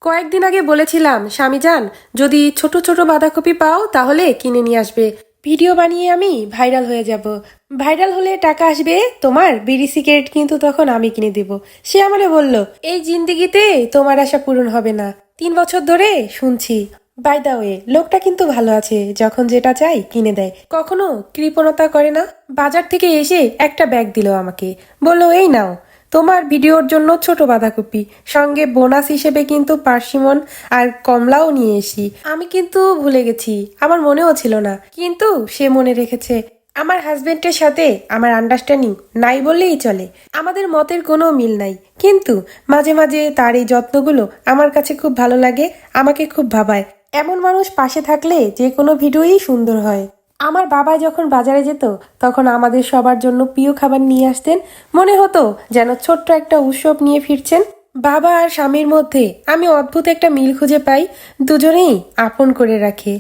কয়েকদিন আগে বলেছিলাম স্বামীজান, যদি ছোট ছোট বাঁধাকপি পাও তাহলে কিনে নিয়ে আসবে। ভিডিও বানিয়ে আমি ভাইরাল হয়ে যাব। ভাইরাল হলে টাকা আসবে, তোমার বিড়ি সিগারেট কিন্তু তখন আমি কিনে দেব। সে আমারে বলল, এই জিন্দিগিতে তোমার আশা পূরণ হবে না। 3 বছর ধরে শুনছি। বাই দা ওয়ে, লোকটা কিন্তু ভালো আছে, যখন যেটা চাই কিনে দেয়, কখনো কৃপণতা করে না। বাজার থেকে এসে একটা ব্যাগ দিল আমাকে, বলল এই নাও তোমার ভিডিওর জন্য ছোট বাঁধাকপি, সঙ্গে বোনাস হিসেবে কিন্তু পার্সিমন আর কমলাও নিয়ে এসি। আমি কিন্তু ভুলে গেছি, আমার মনেও ছিল না, কিন্তু সে মনে রেখেছে। আমার হাজবেন্ডের সাথে আমার আন্ডারস্ট্যান্ডিং নাই বললেই চলে। আমাদের মতের কোনো মিল নাই, কিন্তু মাঝে মাঝে তার এই যত্নগুলো আমার কাছে খুব ভালো লাগে, আমাকে খুব ভাবায়। এমন মানুষ পাশে থাকলে যে কোনো ভিডিওই সুন্দর হয়। আমার বাবা যখন বাজারে যেত তখন আমাদের সবার জন্য প্রিয় খাবার নিয়ে আসতেন। মনে হতো যেন ছোট্ট একটা উৎসব নিয়ে ফিরছেন। বাবা আর স্বামীর মধ্যে আমি অদ্ভুত একটা মিল খুঁজে পাই, দুজনেই আপন করে রাখে।